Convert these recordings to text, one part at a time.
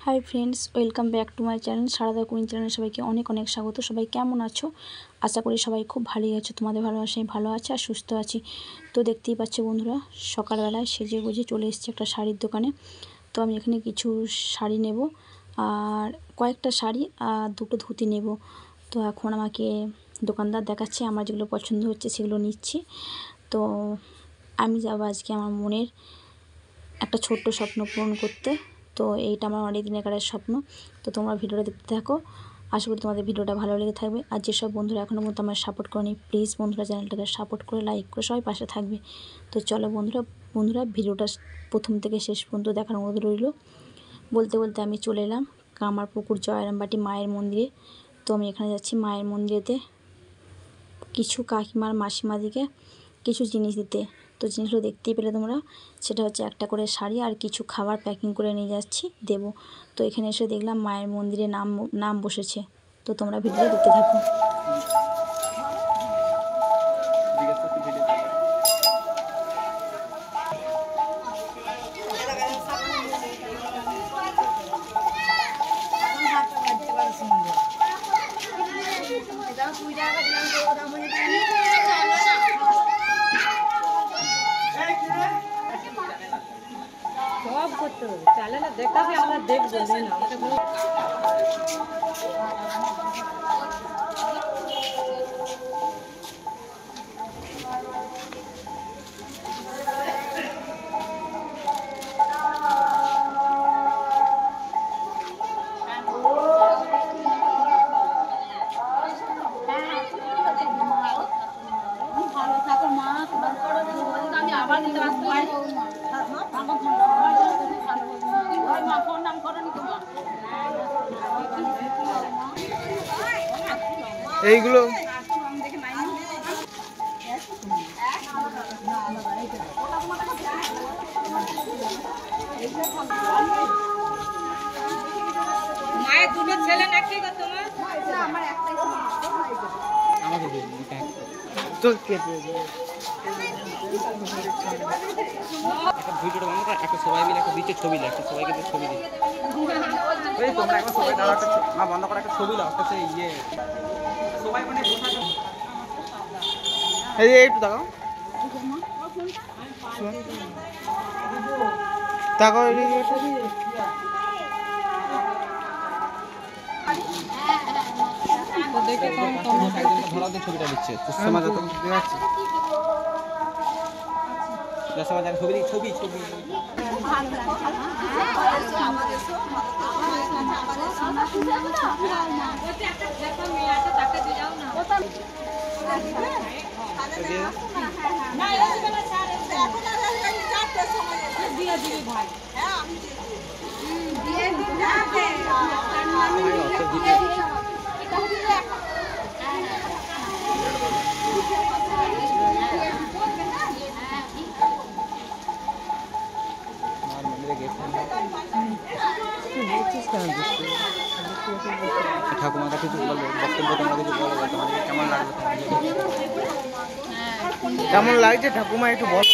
High friends, welcome back to my channel Sarada queen channel. সবাইকে অনেক অনেক স্বাগত। সবাই কেমন আছো? আশা করি সবাই খুব ভালোই আছো। তোমাদের ভালোবাসায় ভালো আছে আর সুস্থ আছি। তো দেখতেই পাচ্ছ বন্ধুরা, সকালবেলায় সেজে গুজে চলে এসেছি একটা শাড়ির দোকানে। তো আমি এখানে কিছু শাড়ি নেব আর কয়েকটা শাড়ি আর দুটো ধুতি নেব। তো এখন আমাকে দোকানদার দেখাচ্ছে, আমার যেগুলো পছন্দ হচ্ছে সেগুলো নিচ্ছি। তো আমি যাবো আজকে আমার মনের একটা ছোট্ট স্বপ্ন পূরণ করতে। তো এইটা আমার অনেক দিনের কারের স্বপ্ন। তো তোমরা ভিডিওটা দেখতে থাকো, আশা করি তোমাদের ভিডিওটা ভালো লেগে থাকবে। আর যেসব বন্ধুরা এখনও মতো আমার সাপোর্ট করেনি, প্লিজ বন্ধুরা চ্যানেলটাকে সাপোর্ট করে লাইক করে সবাই পাশে থাকবে। তো চলো বন্ধুরা ভিডিওটা প্রথম থেকে শেষ পর্যন্ত দেখার অনুরোধ রইল। বলতে বলতে আমি চলে এলাম কামারপুকুর জয়রামবাটি মায়ের মন্দিরে। তো আমি এখানে যাচ্ছি মায়ের মন্দিরেতে কিছু কাকিমার মাসিমাদিকে কিছু জিনিস দিতে। তো জিনিসগুলো দেখতেই পেলে তোমরা, সেটা হচ্ছে একটা করে শাড়ি আর কিছু খাবার প্যাকিং করে নিয়ে যাচ্ছি দেবো। তো এখানে এসে দেখলাম মায়ের মন্দিরে নাম বসেছে। তো তোমরা ভিডিও দেখতে থাকো। সব করতে হবে, চ্যানেলে দেখাবে, আমরা দেখবো না। ভালো থাকো মা, আমি আবার নিতে আসবো। এইগুলো মায়ের দুটো ছেলে নাকি গো তোমার? আমার একটাই আমাকে তো কেটে একটা ভিডিওটা বানাবো, একটা সবাই মিলে একটা দিচ্ছে ছবি দেয়, একটা সবাইকে দিয়ে ছবি দিই। এই তোমরা একবার সবাই দাঁড়াও, একটা মা বন্ধ করে একটা ছবি দাও, একটা সেই সবাই মানে বসে আছে। এই যে একটু তাকাও, তাকাও এদিকে একটু। দেখে ধরাও দিয়ে ছবিটা দিচ্ছে সুষমা যত দেখাচ্ছে ছবি ছবি ছবি ভাই ঠাকুমার কিছু বলবো, বক্তব্য তোমরা কিছু বলো, তোমাদের কেমন লাগলো, কেমন লাগছে ঠাকুমা একটু বল।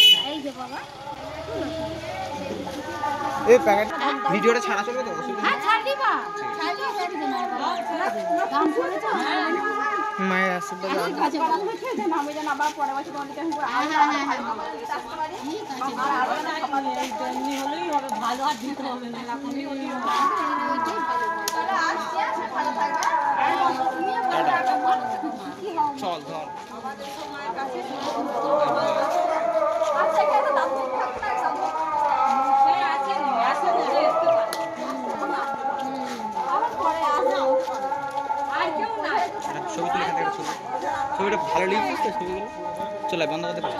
এই প্যাকেট ভিডিওটা ছাড়া চলবে তো? মায়ের আশীর্বাদ ভালো আর দিতে হবে না। চল ধর ছবি তুলে একটা ছবি, ছবিটা ভালো লিখছিস তো ছবিগুলো। চলে বন্ধ করতে পারো।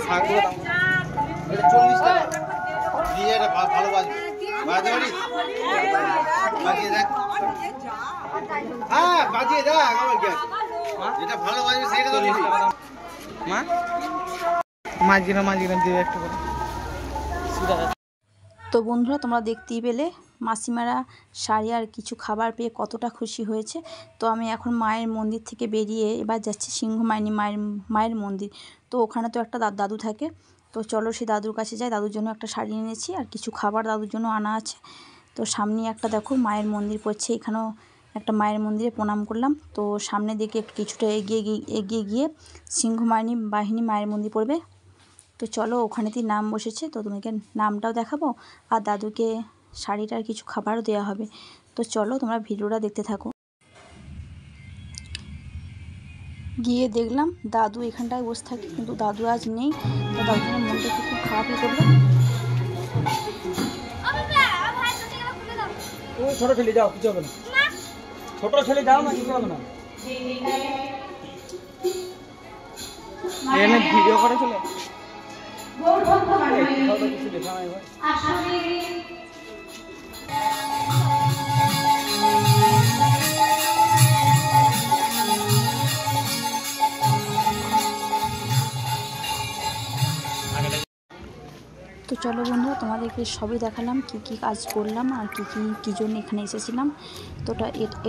শাকগুলো দাম 40 টাকা দিয়ে, এটা ভালো বাজবে, বাজতে পারিস? বাজিয়ে দেখ, হ্যাঁ বাজিয়ে দেখ, আমার কি আছে, যেটা ভালো বাজবে সেটা তো নিবি। মা মাঝখানে দিবে একটু করে। তো বন্ধুরা তোমরা দেখতেই পেলে মাসিমারা শাড়ি আর কিছু খাবার পেয়ে কতটা খুশি হয়েছে। তো আমি এখন মায়ের মন্দির থেকে বেরিয়ে এবার যাচ্ছি সিংহমাইনি মায়ের মন্দির। তো ওখানে তো একটা দাদু থাকে, তো চলো সেই দাদুর কাছে যাই। দাদুর জন্য একটা শাড়ি এনেছি আর কিছু খাবার দাদুর জন্য আনা আছে। তো সামনে একটা দেখো মায়ের মন্দির পড়ছে, এখানেও একটা মায়ের মন্দিরে প্রণাম করলাম। তো সামনে দিকে একটু কিছুটা এগিয়ে গিয়ে সিংহমাইনি বাহিনী মায়ের মন্দির পড়বে। তো চলো ওখানেতেই নাম বসেছে, তো তোমাকে নামটাও দেখাবো আর দাদুকে শাড়িটার কিছু খাবারও দেওয়া হবে। তো চলো তোমরা ভিডিওটা দেখতে থাকো। গিয়ে দেখলাম দাদু এখানটায় বসে থাকে, কিন্তু দাদু আজ নেই। তো দাদুর জন্য মনটা একটু খুব খারাপই করলো। ছোট ছেলে যাও, কিছু হবে না। ছোট ছেলে যাও না, কিছু হবে না। এনে ভিডিও করে চলে কিছু দেখা নাই ভাই। তো চলো বন্ধু তোমাদেরকে সবই দেখালাম কি কি কাজ করলাম আর কি জন্য এখানে এসেছিলাম। তো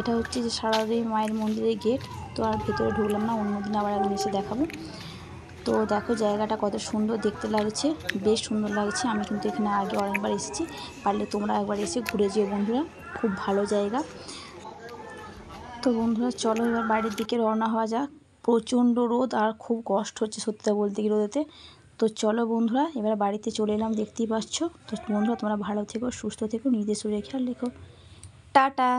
এটা হচ্ছে যে সারাদেবী মায়ের মন্দিরের গেট। তো আর ভেতরে ঢুকলাম না, অন্যদিন আবার একদিন এসে দেখাবো। তো দেখো জায়গাটা কত সুন্দর দেখতে লাগছে, বেশ সুন্দর লাগছে। আমি কিন্তু এখানে আগে অনেকবার এসেছি, পারলে তোমরা একবার এসে ঘুরে যেও বন্ধুরা, খুব ভালো জায়গা। তো বন্ধুরা চলো এবার বাড়ির দিকে রওনা হওয়া যাক। প্রচণ্ড রোদ আর খুব কষ্ট হচ্ছে সত্যি বলতে কি রোদেতে। তো চলো বন্ধুরা এবার বাড়িতে চলে এলাম, দেখতেই পাচ্ছ। তো বন্ধুরা তোমরা ভালো থেকো, সুস্থ থেকো, নিজেদের শরীরে খেয়াল রেখো। টাটা।